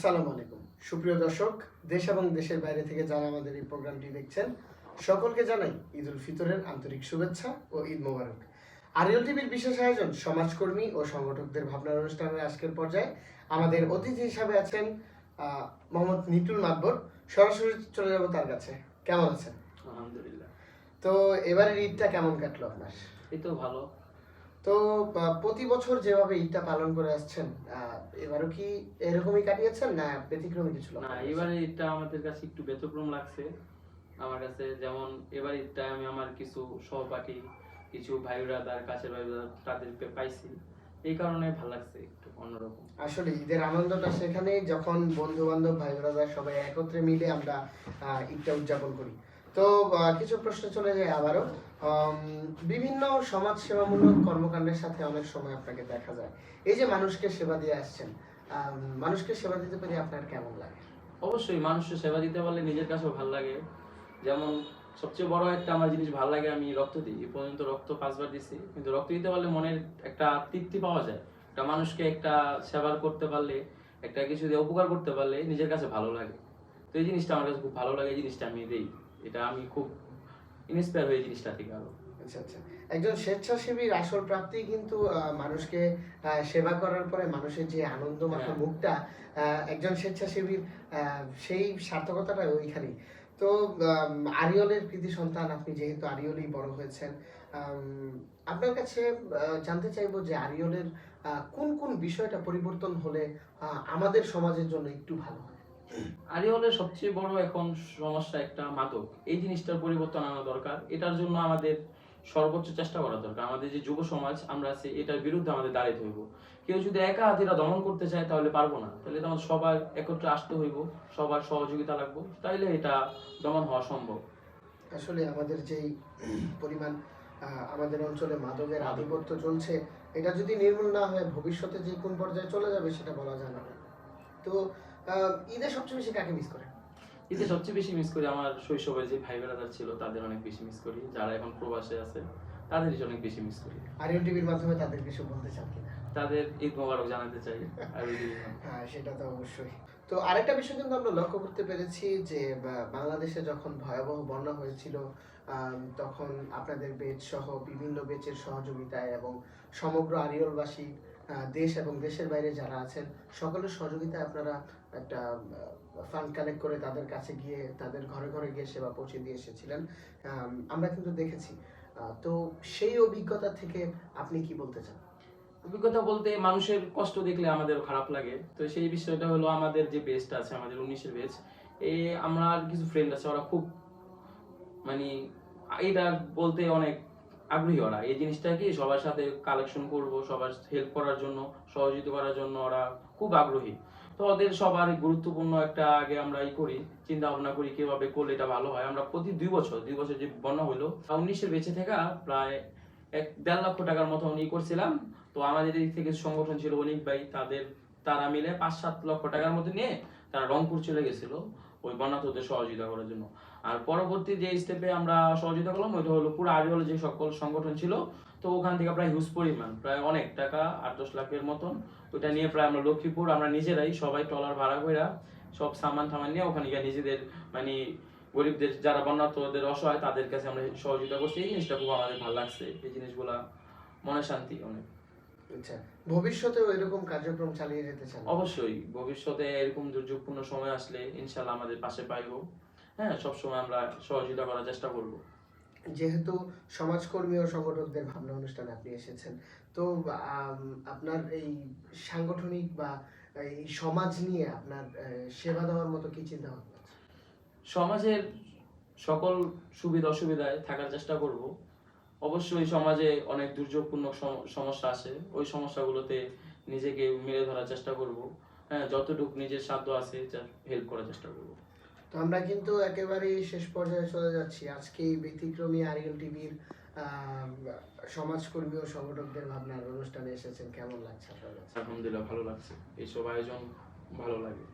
আসসালামু আলাইকুম সুপ্রিয় দর্শক, দেশ এবং দেশের বাইরে থেকে যারা আমাদের এই প্রোগ্রামটি দেখছেন সকলকে জানাই ঈদ উল ফিতরের আন্তরিক শুভেচ্ছা ও ঈদ মোবারক। আরিয়াল টিভির বিশেষ আয়োজন সমাজকর্মী ও সংগঠকদের ভাবনার অনুষ্ঠানের আজকের পর্যায়ে আমাদের অতিথি হিসাবে আছেন মোহাম্মদ নিতুল মাতবর। সরাসরি চলে যাব তার কাছে। কেমন আছেন? আলহামদুলিল্লাহ। তো এবারের ঈদটা কেমন কাটলো আপনার? এই তো ভালো। তো প্রতি বছর যেভাবে ঈদটা পালন করে আসছেন, এবারও কি এরকমই কাটিয়েছেন না ব্যতিক্রমী কিছু? না, এবারে ঈদটা আমাদের কাছে একটু ব্যতিক্রম লাগছে আমার কাছে। যেমন এবার ঈদটা আমি আমার কিছু সহপাঠী, কিছু ভাই ব্রাদার, কাছের ভাই ব্রাদার তাদেরকে পাইছি, এই কারণে ভালো লাগছে, একটু অন্যরকম। আসলে ঈদের আনন্দটা সেখানেই যখন বন্ধু বান্ধব ভাই ব্রাদার সবাই একত্রে মিলে আমরা ঈদটা উদযাপন করি। তো কিছু প্রশ্ন চলে যায় আবারও। বিভিন্ন সমাজ সেবামূলক কর্মকাণ্ডের সাথে অনেক সময় আপনাকে দেখা যায়, এই যে মানুষকে সেবা দিয়ে আসছেন, মানুষকে সেবা দিতে পেরে আপনার কেমন লাগে? অবশ্যই মানুষের সেবা দিতে পারলে নিজের কাছেও ভালো লাগে। যেমন সবচেয়ে বড় একটা আমার জিনিস ভালো লাগে, আমি রক্ত দিই। এই পর্যন্ত রক্ত 5 বার দিছি, কিন্তু রক্ত দিতে পারলে মনের একটা তৃপ্তি পাওয়া যায়। একটা মানুষকে একটা সেবা করতে পারলে, একটা কিছু দিয়ে উপকার করতে পারলে নিজের কাছে ভালো লাগে। তো এই জিনিসটা আমার কাছে খুব ভালো লাগে, এই জিনিসটা আমি দেই। এটা আমি খুব ইন্সপায়ার হই এই জিনিসটা থেকে আরো। আচ্ছা আচ্ছা, একজন স্বেচ্ছাসেবীর আসল প্রাপ্তি কিন্তু মানুষকে সেবা করার পরে মানুষের যে আনন্দ মাখা মুখটা, একজন স্বেচ্ছাসেবীর সেই সার্থকতাটা ওইখানেই। তো আরিয়লের কৃতি সন্তান আপনি, যেহেতু আরিয়লেই বড় হয়েছেন, আপনার কাছে জানতে চাইবো যে আরিয়লের কোন কোন বিষয়টা পরিবর্তন হলে আমাদের সমাজের জন্য একটু ভালো হয়? আরিওলের সবচেয়ে বড় এখন সমস্যা একটা মাদক। এই জিনিসটার পরিবর্তন আনা দরকার। এটার জন্য আমাদের সর্বোচ্চ চেষ্টা করা দরকার। আমাদের যে যুব সমাজ আমরা আছি, এটার বিরুদ্ধে আমাদের দাঁড়াইতে হইব। কেউ যদি একা হাতে দমন করতে চায় তাহলে পারবো না। তাহলে তো আমাদের সবার একত্রে আসতে হইব, সবার সহযোগিতা লাগবে, তাইলে এটা দমন হওয়া সম্ভব। আসলে আমাদের যেই পরিমাণ আমাদের অঞ্চলে মাদকের আধিপত্য চলছে, এটা যদি নির্মূল না হয় ভবিষ্যতে যে কোন পর্যায়ে চলে যাবে সেটা বলা যায় না। তো ঈদে সবচেয়ে বেশি কাকে মিস করেন? ঈদে সবচেয়ে বেশি মিস করি আমার শৈশবের যে ভাই ব্রাদার ছিল, তাদের অনেক বেশি মিস করি। যারা এখন প্রবাসে আছে তাদেরই অনেক বেশি মিস করি। আরিয়ন টিভির মাধ্যমে তাদের কিছু বলতে চান কিনা? তাদের ঈদ মোবারক জানাতে চাই। আর হ্যাঁ, সেটা তো অবশ্যই। তো আরেকটা বিষয় কিন্তু আমরা লক্ষ্য করতে পেরেছি যে বাংলাদেশে যখন ভয়াবহ বন্যা হয়েছিল, তখন আপনাদের বেচ সহ বিভিন্ন বেচের সহযোগিতায় এবং সমগ্র আরিয়লবাসী, দেশ এবং দেশের বাইরে যারা আছেন সকলের সহযোগিতায় আপনারা একটা ফান্ড কালেক্ট করে তাদের কাছে গিয়ে, তাদের ঘরে ঘরে গিয়ে সেবা পৌঁছে দিয়ে এসেছিলেন। আমরা কিন্তু দেখেছি। তো সেই অভিজ্ঞতা থেকে আপনি কি বলতে চান? অভিজ্ঞতা বলতে মানুষের কষ্ট দেখলে আমাদের খারাপ লাগে। তো সেই বিষয়টা হলো, আমাদের যে বেচটা আছে, আমাদের 19-এর বেচ, এই আমার কিছু ফ্রেন্ড আছে, ওরা খুব মানে এটা বলতে অনেক আগ্রহী। ওরা এই জিনিসটা কি সবার সাথে কালেকশন করব, সবার হেল্প করার জন্য, সহযোগিতা করার জন্য ওরা খুব আগ্রহী। তো ওদের সবার গুরুত্বপূর্ণ একটা আগে আমরা করি, চিন্তা ভাবনা করি কিভাবে করলে এটা ভালো হয়। আমরা প্রতি 2 বছর যে বন্যা হলো, 19-এর বেঁচে থেকে প্রায় 1.5 লক্ষ টাকার মতো করছিলাম। তো আমাদের দিক থেকে সংগঠন ছিল অনেক ভাই, তারা মিলে 5-7 লক্ষ টাকার মতো নিয়ে তারা রংপুর চলে গেছিল ওই বন্যার্থদের সহযোগিতা করার জন্য। আর পরবর্তী যে স্টেপে আমরা সহযোগিতা করলাম, ওইটা হলো পুরো আরিওল যে সকল সংগঠন ছিল, তো ওখান থেকে প্রায় হিউজ পরিমাণ, প্রায় অনেক টাকা, 8-10 লাখের মতন, ওইটা নিয়ে প্রায় আমরা লক্ষ্মীপুর আমরা নিজেরাই সবাই ট্রলার ভাড়া করে সব সামান নিয়ে ওখানে গিয়ে নিজেদের মানে গরিবদের, যারা বন্যার্থদের অসহায়, তাদের কাছে আমরা সহযোগিতা করছি। এই জিনিসটা খুব আমাদের ভালো লাগছে। এই জিনিসগুলা মনে শান্তি অনেক। আচ্ছা, ভবিষ্যতেও এরকম কার্যক্রম চালিয়ে যেতে চান? অবশ্যই ভবিষ্যতে এরকম দুর্যোগপূর্ণ সময় আসলে ইনশাআল্লাহ আমাদের পাশে পাইবো। হ্যাঁ, সবসময় আমরা সহযোগিতা করার চেষ্টা করব। যেহেতু সমাজকর্মী ও সংগঠকদের ভাবনা অনুষ্ঠানে আপনি এসেছেন, তো আপনার এই সাংগঠনিক বা এই সমাজ নিয়ে আপনার সেবা দেওয়ার মতো কি চিন্তা ভাবনা আছে? সমাজের সকল সুবিধা অসুবিধায় থাকার চেষ্টা করব। অবশ্যই সমাজে অনেক দুর্যোগপূর্ণ সমস্যা আসে, ওই সমস্যাগুলোতে নিজেকে মেলে ধরার চেষ্টা করব। হ্যাঁ, যতটুকু নিজের সাধ্য আছে হেল্প করার চেষ্টা করব। তো আমরা কিন্তু একেবারেই শেষ পর্যায়ে চলে যাচ্ছি। আজকে এই ব্যতিক্রমী আরিয়ল টিভির সমাজকর্মী ও সংগঠকদের ভাবনার অনুষ্ঠানে এসেছেন, কেমন লাগছে আপনার কাছে? আলহামদুলিল্লাহ, ভালো লাগছে। এইসব আয়োজন ভালো লাগে।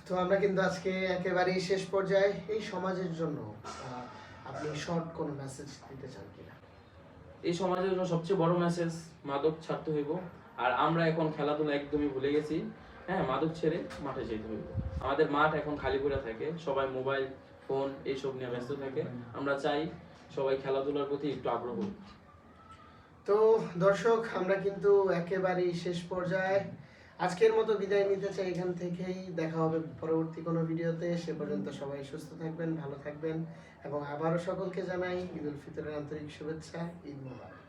তো আমরা কিন্তু আজকে একেবারেই শেষ পর্যায়ে, এই সমাজের জন্য আপনি শর্ট কোনো মেসেজ দিতে চান কিনা? এই সমাজের জন্য সবচেয়ে বড় মেসেজ, মাদক ছাড়তে হইব। আর আমরা এখন খেলাধুলা একদমই ভুলে গেছি। হ্যাঁ, মাদক ছেড়ে মাঠে যেতে হইবে। আমাদের মাঠ এখন খালি পড়ে থাকে, সবাই মোবাইল ফোন এইসব নিয়ে ব্যস্ত থাকে। আমরা চাই সবাই খেলাধুলার প্রতি একটু আগ্রহ হোক। তো দর্শক, আমরা কিন্তু একেবারেই শেষ পর্যায়ে। আজকের মতো বিদায় নিতে চাই এখান থেকেই। দেখা হবে পরবর্তী কোনো ভিডিওতে। সে পর্যন্ত সবাই সুস্থ থাকবেন, ভালো থাকবেন এবং আবারও সকলকে জানাই ঈদ উল ফিতরের আন্তরিক শুভেচ্ছা। ঈদ মোবারক।